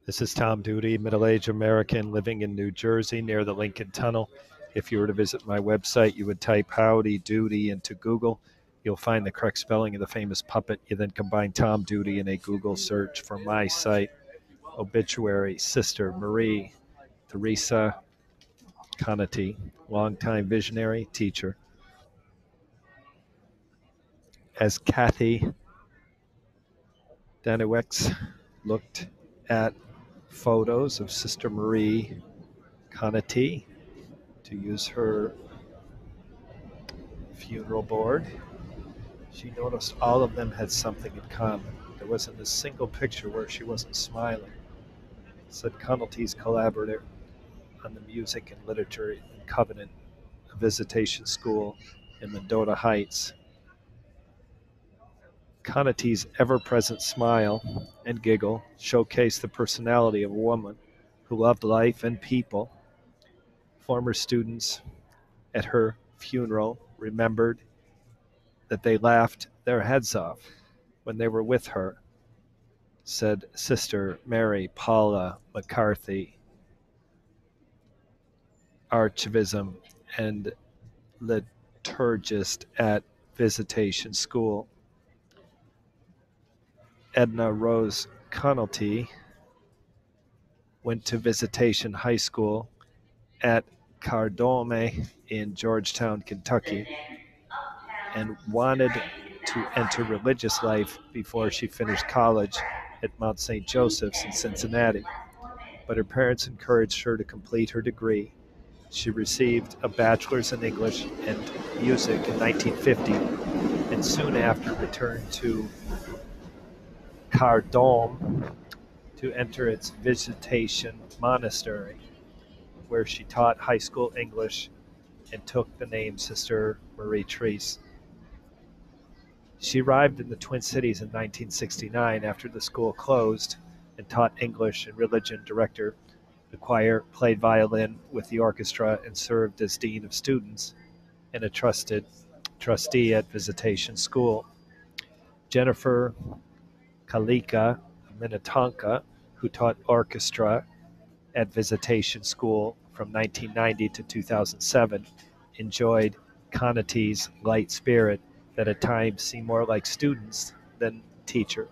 This is Tom Doody, middle-aged American living in New Jersey near the Lincoln Tunnel. If you were to visit my website, you would type Howdy Doody into Google. You'll find the correct spelling of the famous puppet. You then combine Tom Doody in a Google search for my site. Obituary, Sister Marie Thérèse Conaty, longtime visionary teacher. As Kathy Daniewicz looked at photos of Sister Marie Conaty to use her funeral board, she noticed all of them had something in common. There wasn't a single picture where she wasn't smiling. Said Conaty's collaborator on the music and literature in Covenant, a visitation school in Mendota Heights. Conaty's ever-present smile and giggle showcased the personality of a woman who loved life and people. Former students at her funeral remembered that they laughed their heads off when they were with her, said Sister Mary Paula McCarthy, archivist and liturgist at Visitation School. Edna Rose Conaty went to Visitation High School at Cardome in Georgetown, Kentucky, and wanted to enter religious life before she finished college at Mount St. Joseph's in Cincinnati. But her parents encouraged her to complete her degree. She received a bachelor's in English and music in 1950, and soon after returned to Cardome to enter its Visitation Monastery, where she taught high school English and took the name Sister Marie Therese. She arrived in the Twin Cities in 1969 after the school closed and taught English and religion director. The choir played violin with the orchestra and served as dean of students and a trustee at Visitation School. Jennifer Kalika, of Minnetonka, who taught orchestra at Visitation School from 1990 to 2007, enjoyed Conaty's light spirit that at times seemed more like students than teachers.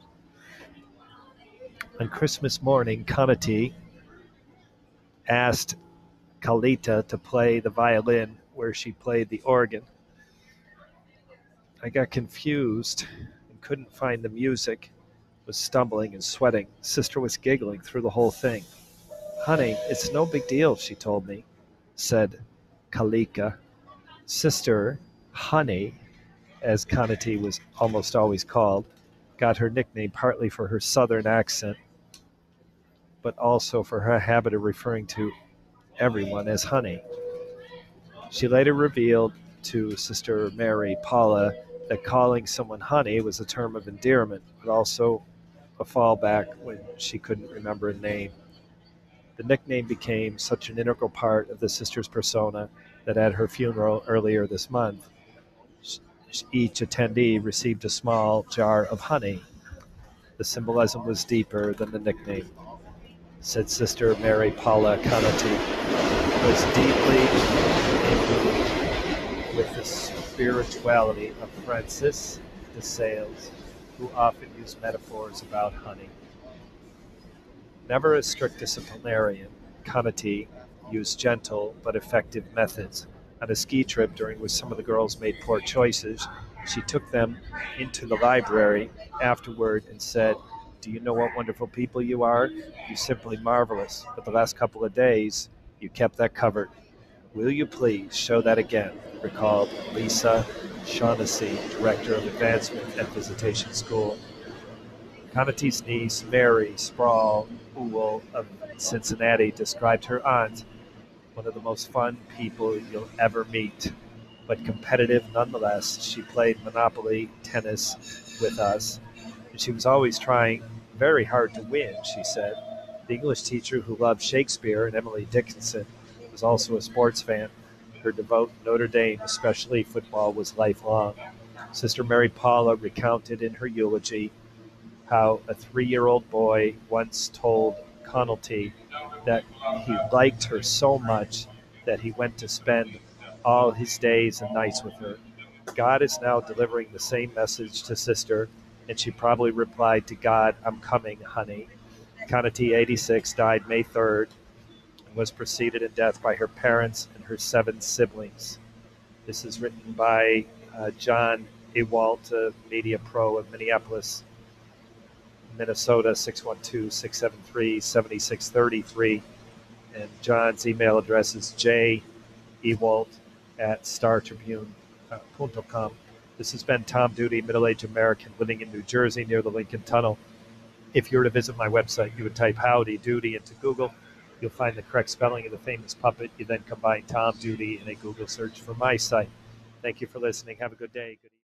On Christmas morning, Conaty asked Kalika to play the violin where she played the organ. I got confused and couldn't find the music, was stumbling and sweating. Sister was giggling through the whole thing. "Honey, it's no big deal," she told me, said Kalika. Sister, Honey, as Conaty was almost always called, got her nickname partly for her southern accent, but also for her habit of referring to everyone as Honey. She later revealed to Sister Mary Paula that calling someone Honey was a term of endearment, but also a fallback when she couldn't remember a name. The nickname became such an integral part of the sister's persona that at her funeral earlier this month, each attendee received a small jar of honey. The symbolism was deeper than the nickname, said Sister Mary Paula Conaty, was deeply imbued with the spirituality of Francis de Sales, who often used metaphors about honey. Never a strict disciplinarian, Conaty used gentle but effective methods. On a ski trip during which some of the girls made poor choices, she took them into the library afterward and said, "Do you know what wonderful people you are? You're simply marvelous. But the last couple of days, you kept that covered. Will you please show that again?" recalled Lisa Shaughnessy, Director of Advancement at Visitation School. Conaty's niece, Mary Spraul Ewoldt of Cincinnati, described her aunt, "One of the most fun people you'll ever meet, but competitive nonetheless. She played Monopoly tennis with us, and she was always trying very hard to win," she said. The English teacher who loved Shakespeare and Emily Dickinson was also a sports fan. Her devout Notre Dame, especially football, was lifelong. Sister Mary Paula recounted in her eulogy how a 3-year-old boy once told Conaty that he liked her so much that he went to spend all his days and nights with her. God is now delivering the same message to Sister, and she probably replied to God, "I'm coming, honey." Conaty, 86, died May 3rd and was preceded in death by her parents and her 7 siblings. This is written by John Ewoldt, a media pro of Minneapolis, Minnesota, 612-673-7633. And John's email address is j.ewoldt@startribune.com. This has been Tom Doody, middle-aged American living in New Jersey near the Lincoln Tunnel. If you were to visit my website, you would type Howdy Doody into Google. You'll find the correct spelling of the famous puppet. You then combine Tom Doody in a Google search for my site. Thank you for listening. Have a good day. Good evening.